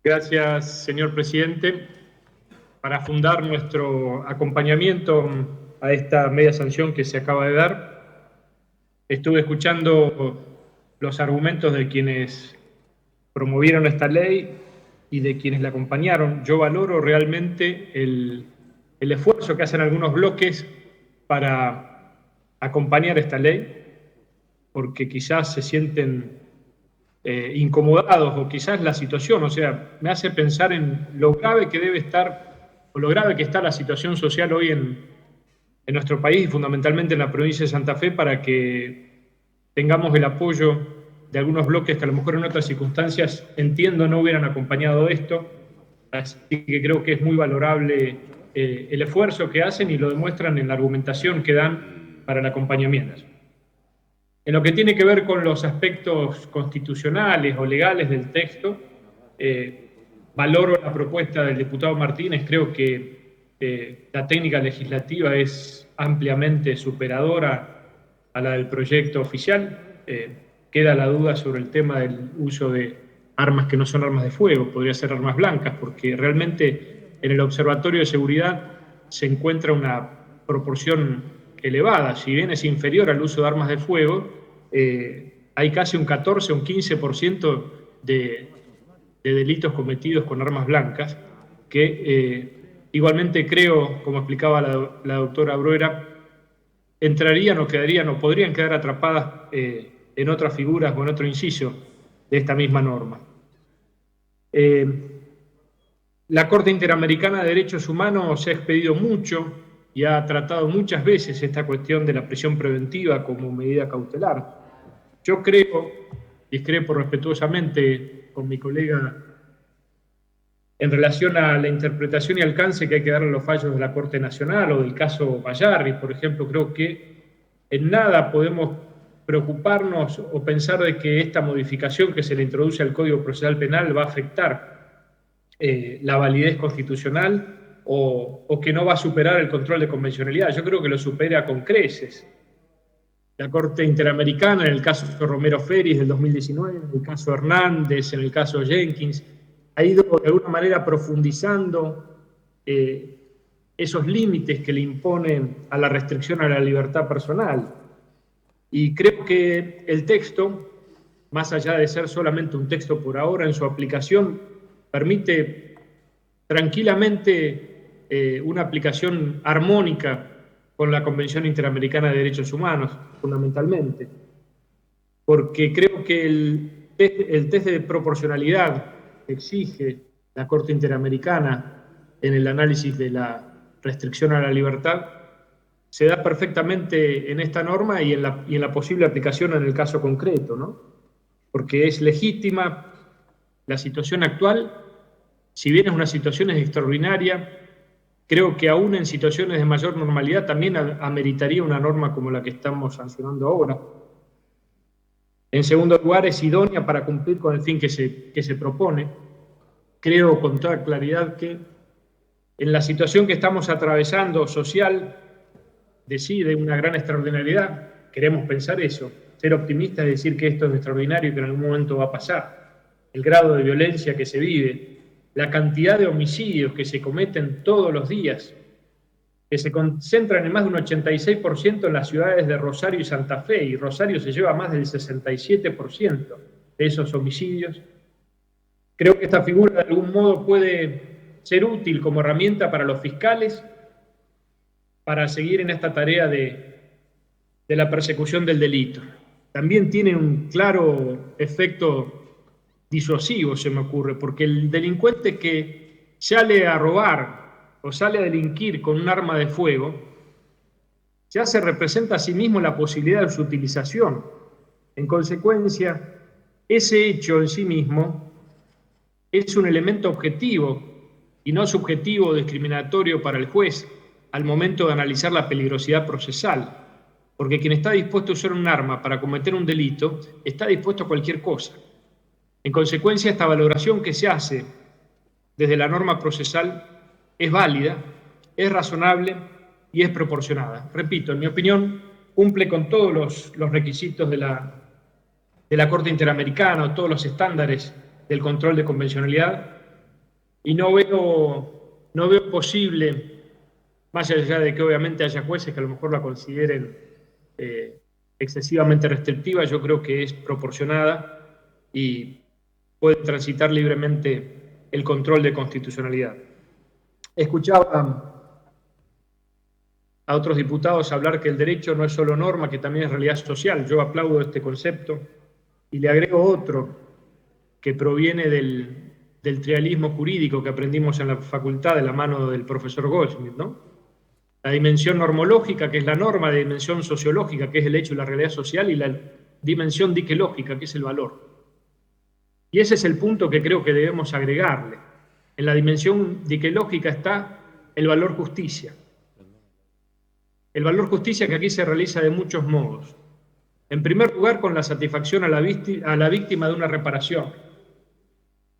Gracias, señor presidente. Para fundar nuestro acompañamiento a esta media sanción que se acaba de dar, estuve escuchando los argumentos de quienes promovieron esta ley y de quienes la acompañaron. Yo valoro realmente el esfuerzo que hacen algunos bloques para acompañar esta ley, porque quizás se sienten incomodados o quizás la situación, o sea, me hace pensar en lo grave que debe estar o lo grave que está la situación social hoy en nuestro país y fundamentalmente en la provincia de Santa Fe para que tengamos el apoyo de algunos bloques que a lo mejor en otras circunstancias, entiendo, no hubieran acompañado esto. Así que creo que es muy valorable el esfuerzo que hacen y lo demuestran en la argumentación que dan para el acompañamiento. En lo que tiene que ver con los aspectos constitucionales o legales del texto, valoro la propuesta del diputado Martínez, creo que la técnica legislativa es ampliamente superadora a la del proyecto oficial. Queda la duda sobre el tema del uso de armas que no son armas de fuego, podría ser armas blancas, porque realmente en el Observatorio de Seguridad se encuentra una proporción elevada, si bien es inferior al uso de armas de fuego, hay casi un 14 o un 15% de delitos cometidos con armas blancas, que igualmente creo, como explicaba la doctora Bruera, entrarían o quedarían o podrían quedar atrapadas en otras figuras o en otro inciso de esta misma norma. La Corte Interamericana de Derechos Humanos se ha expedido mucho y ha tratado muchas veces esta cuestión de la prisión preventiva como medida cautelar. Yo creo, discrepo respetuosamente con mi colega en relación a la interpretación y alcance que hay que darle a los fallos de la Corte Nacional o del caso Bayarri, por ejemplo. Creo que en nada podemos preocuparnos o pensar de que esta modificación que se le introduce al Código Procesal Penal va a afectar la validez constitucional o que no va a superar el control de convencionalidad. Yo creo que lo supera con creces. La Corte Interamericana, en el caso de Romero Ferris del 2019, en el caso Hernández, en el caso Jenkins, ha ido de alguna manera profundizando esos límites que le imponen a la restricción a la libertad personal. Y creo que el texto, más allá de ser solamente un texto por ahora, en su aplicación permite tranquilamente una aplicación armónica con la Convención Interamericana de Derechos Humanos, fundamentalmente, porque creo que el test de proporcionalidad que exige la Corte Interamericana en el análisis de la restricción a la libertad se da perfectamente en esta norma y en la posible aplicación en el caso concreto, ¿no? Porque es legítima la situación actual, si bien es una situación extraordinaria, creo que aún en situaciones de mayor normalidad también ameritaría una norma como la que estamos sancionando ahora. En segundo lugar, es idónea para cumplir con el fin que se propone. Creo con toda claridad que en la situación que estamos atravesando social, decide una gran extraordinariedad, queremos pensar eso, ser optimistas y decir que esto es extraordinario y que en algún momento va a pasar. El grado de violencia que se vive, la cantidad de homicidios que se cometen todos los días, que se concentran en más de un 86% en las ciudades de Rosario y Santa Fe, y Rosario se lleva más del 67% de esos homicidios. Creo que esta figura de algún modo puede ser útil como herramienta para los fiscales para seguir en esta tarea de la persecución del delito. También tiene un claro efecto disuasivo, se me ocurre, porque el delincuente que sale a robar o sale a delinquir con un arma de fuego, ya se representa a sí mismo la posibilidad de su utilización. En consecuencia, ese hecho en sí mismo es un elemento objetivo y no subjetivo o discriminatorio para el juez al momento de analizar la peligrosidad procesal, porque quien está dispuesto a usar un arma para cometer un delito está dispuesto a cualquier cosa. En consecuencia, esta valoración que se hace desde la norma procesal es válida, es razonable y es proporcionada. Repito, en mi opinión, cumple con todos los requisitos de la Corte Interamericana o todos los estándares del control de convencionalidad Y no veo posible, más allá de que obviamente haya jueces que a lo mejor la consideren excesivamente restrictiva, yo creo que es proporcionada y puede transitar libremente el control de constitucionalidad. Escuchaba a otros diputados hablar que el derecho no es solo norma, que también es realidad social. Yo aplaudo este concepto y le agrego otro que proviene del trialismo jurídico que aprendimos en la facultad de la mano del profesor Goldsmith, ¿no? La dimensión normológica, que es la norma, la dimensión sociológica, que es el hecho y la realidad social, y la dimensión diquelógica, que es el valor. Y ese es el punto que creo que debemos agregarle. En la dimensión diquelógica está el valor justicia. El valor justicia que aquí se realiza de muchos modos. En primer lugar, con la satisfacción a la víctima de una reparación.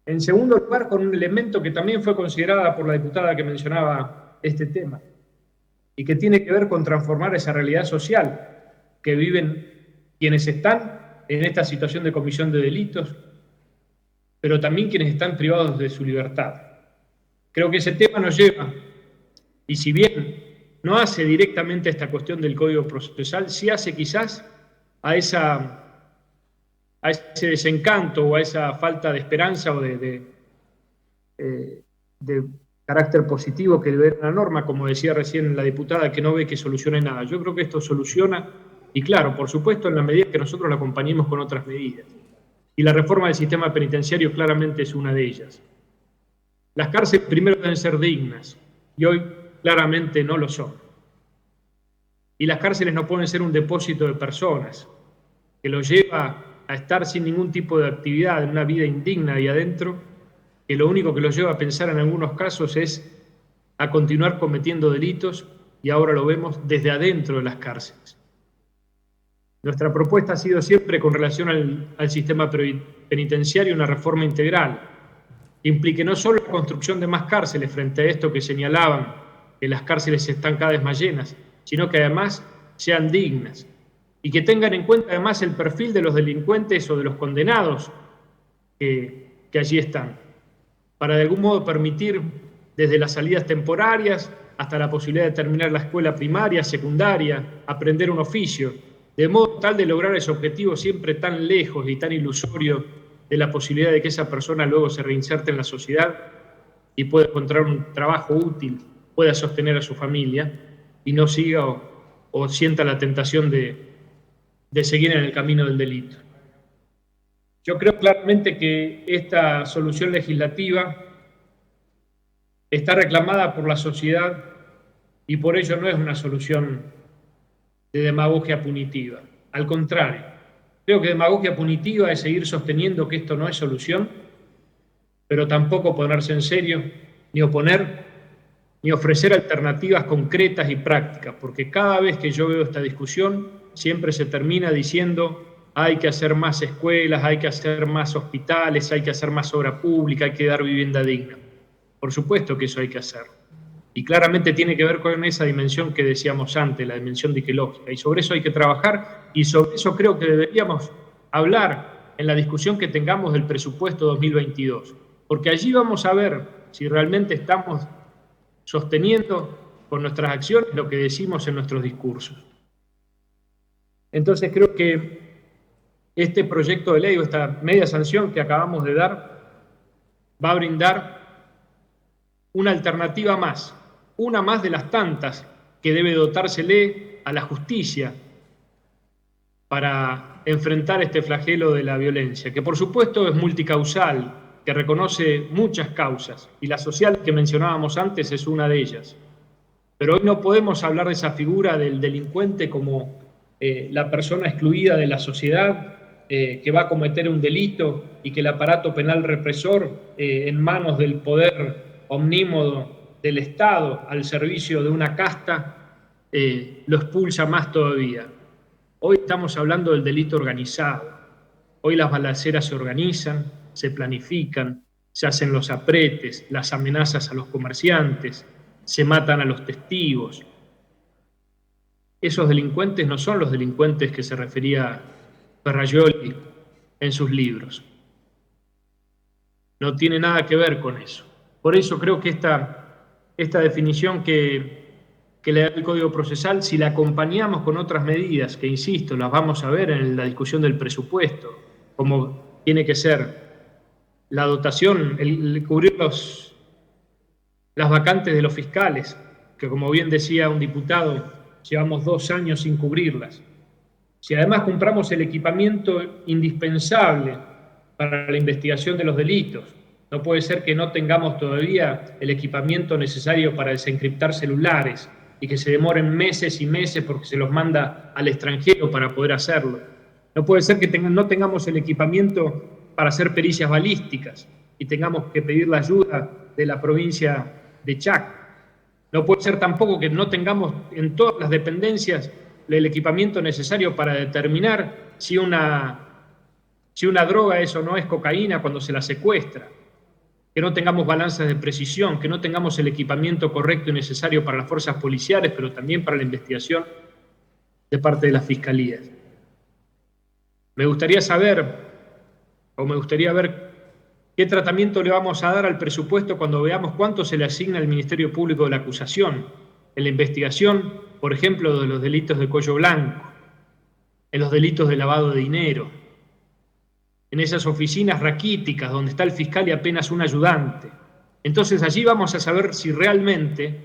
En segundo lugar, con un elemento que también fue considerada por la diputada que mencionaba este tema, y que tiene que ver con transformar esa realidad social que viven quienes están en esta situación de comisión de delitos, pero también quienes están privados de su libertad. Creo que ese tema nos lleva, y si bien no hace directamente esta cuestión del Código Procesal, sí hace quizás a ese desencanto o a esa falta de esperanza o de carácter positivo que debe una norma, como decía recién la diputada, que no ve que solucione nada. Yo creo que esto soluciona, y claro, por supuesto, en la medida que nosotros la acompañemos con otras medidas. Y la reforma del sistema penitenciario claramente es una de ellas. Las cárceles primero deben ser dignas, y hoy claramente no lo son. Y las cárceles no pueden ser un depósito de personas, que los lleva a estar sin ningún tipo de actividad, en una vida indigna ahí adentro, que lo único que los lleva a pensar en algunos casos es a continuar cometiendo delitos, y ahora lo vemos desde adentro de las cárceles. Nuestra propuesta ha sido siempre, con relación al sistema penitenciario, una reforma integral, que implique no solo la construcción de más cárceles frente a esto que señalaban, que las cárceles están cada vez más llenas, sino que además sean dignas y que tengan en cuenta además el perfil de los delincuentes o de los condenados que allí están, para de algún modo permitir desde las salidas temporarias hasta la posibilidad de terminar la escuela primaria, secundaria, aprender un oficio, de modo tal de lograr ese objetivo siempre tan lejos y tan ilusorio de la posibilidad de que esa persona luego se reinserte en la sociedad y pueda encontrar un trabajo útil, pueda sostener a su familia y no siga o sienta la tentación de seguir en el camino del delito. Yo creo claramente que esta solución legislativa está reclamada por la sociedad y por ello no es una solución de demagogia punitiva. Al contrario, creo que demagogia punitiva es seguir sosteniendo que esto no es solución, pero tampoco ponerse en serio, ni oponer, ni ofrecer alternativas concretas y prácticas, porque cada vez que yo veo esta discusión siempre se termina diciendo hay que hacer más escuelas, hay que hacer más hospitales, hay que hacer más obra pública, hay que dar vivienda digna. Por supuesto que eso hay que hacer. Y claramente tiene que ver con esa dimensión que decíamos antes, la dimensión diquelógica. Y sobre eso hay que trabajar y sobre eso creo que deberíamos hablar en la discusión que tengamos del presupuesto 2022. Porque allí vamos a ver si realmente estamos sosteniendo con nuestras acciones lo que decimos en nuestros discursos. Entonces creo que este proyecto de ley o esta media sanción que acabamos de dar va a brindar una alternativa más, una más de las tantas que debe dotársele a la justicia para enfrentar este flagelo de la violencia, que por supuesto es multicausal, que reconoce muchas causas, y la social que mencionábamos antes es una de ellas. Pero hoy no podemos hablar de esa figura del delincuente como la persona excluida de la sociedad, que va a cometer un delito y que el aparato penal represor, en manos del poder omnímodo del Estado, al servicio de una casta, lo expulsa más todavía. Hoy estamos hablando del delito organizado. Hoy las balaceras se organizan, se planifican, se hacen los apretes, las amenazas a los comerciantes, se matan a los testigos. Esos delincuentes no son los delincuentes que se refería Ferrajoli en sus libros. No tiene nada que ver con eso. Por eso creo que esta definición que le da el Código Procesal, si la acompañamos con otras medidas, que insisto, las vamos a ver en la discusión del presupuesto, como tiene que ser la dotación, el cubrir las vacantes de los fiscales, que como bien decía un diputado, llevamos 2 años sin cubrirlas. Si además compramos el equipamiento indispensable para la investigación de los delitos, no puede ser que no tengamos todavía el equipamiento necesario para desencriptar celulares y que se demoren meses y meses porque se los manda al extranjero para poder hacerlo. No puede ser que no tengamos el equipamiento para hacer pericias balísticas y tengamos que pedir la ayuda de la provincia de Chaco. No puede ser tampoco que no tengamos en todas las dependencias el equipamiento necesario para determinar si una droga es o no es cocaína cuando se la secuestra, que no tengamos balanzas de precisión, que no tengamos el equipamiento correcto y necesario para las fuerzas policiales, pero también para la investigación de parte de las fiscalías. Me gustaría ver qué tratamiento le vamos a dar al presupuesto cuando veamos cuánto se le asigna al Ministerio Público de la Acusación en la investigación, por ejemplo, de los delitos de cuello blanco, en los delitos de lavado de dinero, en esas oficinas raquíticas donde está el fiscal y apenas un ayudante. Entonces allí vamos a saber si realmente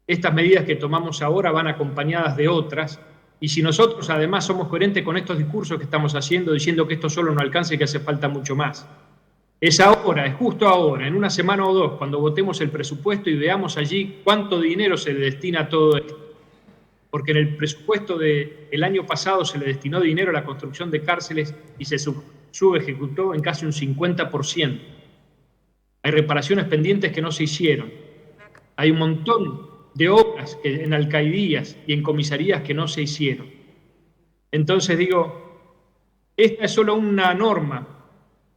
estas medidas que tomamos ahora van acompañadas de otras, y si nosotros además somos coherentes con estos discursos que estamos haciendo, diciendo que esto solo no alcanza y que hace falta mucho más. Es ahora, es justo ahora, en una semana o dos, cuando votemos el presupuesto y veamos allí cuánto dinero se le destina a todo esto. Porque en el presupuesto del año pasado se le destinó dinero a la construcción de cárceles y se subejecutó en casi un 50%. Hay reparaciones pendientes que no se hicieron. Hay un montón de obras en alcaldías y en comisarías que no se hicieron. Entonces digo, esta es solo una norma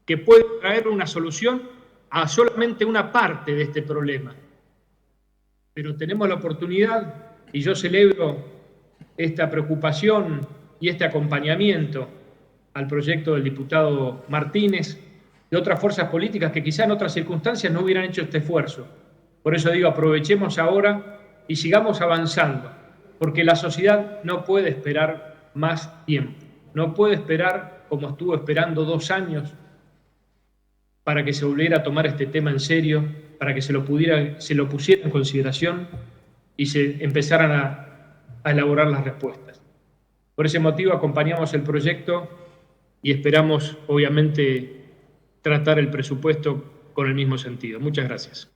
que puede traer una solución a solamente una parte de este problema. Pero tenemos la oportunidad, y yo celebro esta preocupación y este acompañamiento al proyecto del diputado Martínez, de otras fuerzas políticas que quizá en otras circunstancias no hubieran hecho este esfuerzo. Por eso digo, aprovechemos ahora y sigamos avanzando, porque la sociedad no puede esperar más tiempo. No puede esperar como estuvo esperando 2 años para que se volviera a tomar este tema en serio, para que se lo pusiera en consideración y se empezaran a elaborar las respuestas. Por ese motivo acompañamos el proyecto y esperamos, obviamente, tratar el presupuesto con el mismo sentido. Muchas gracias.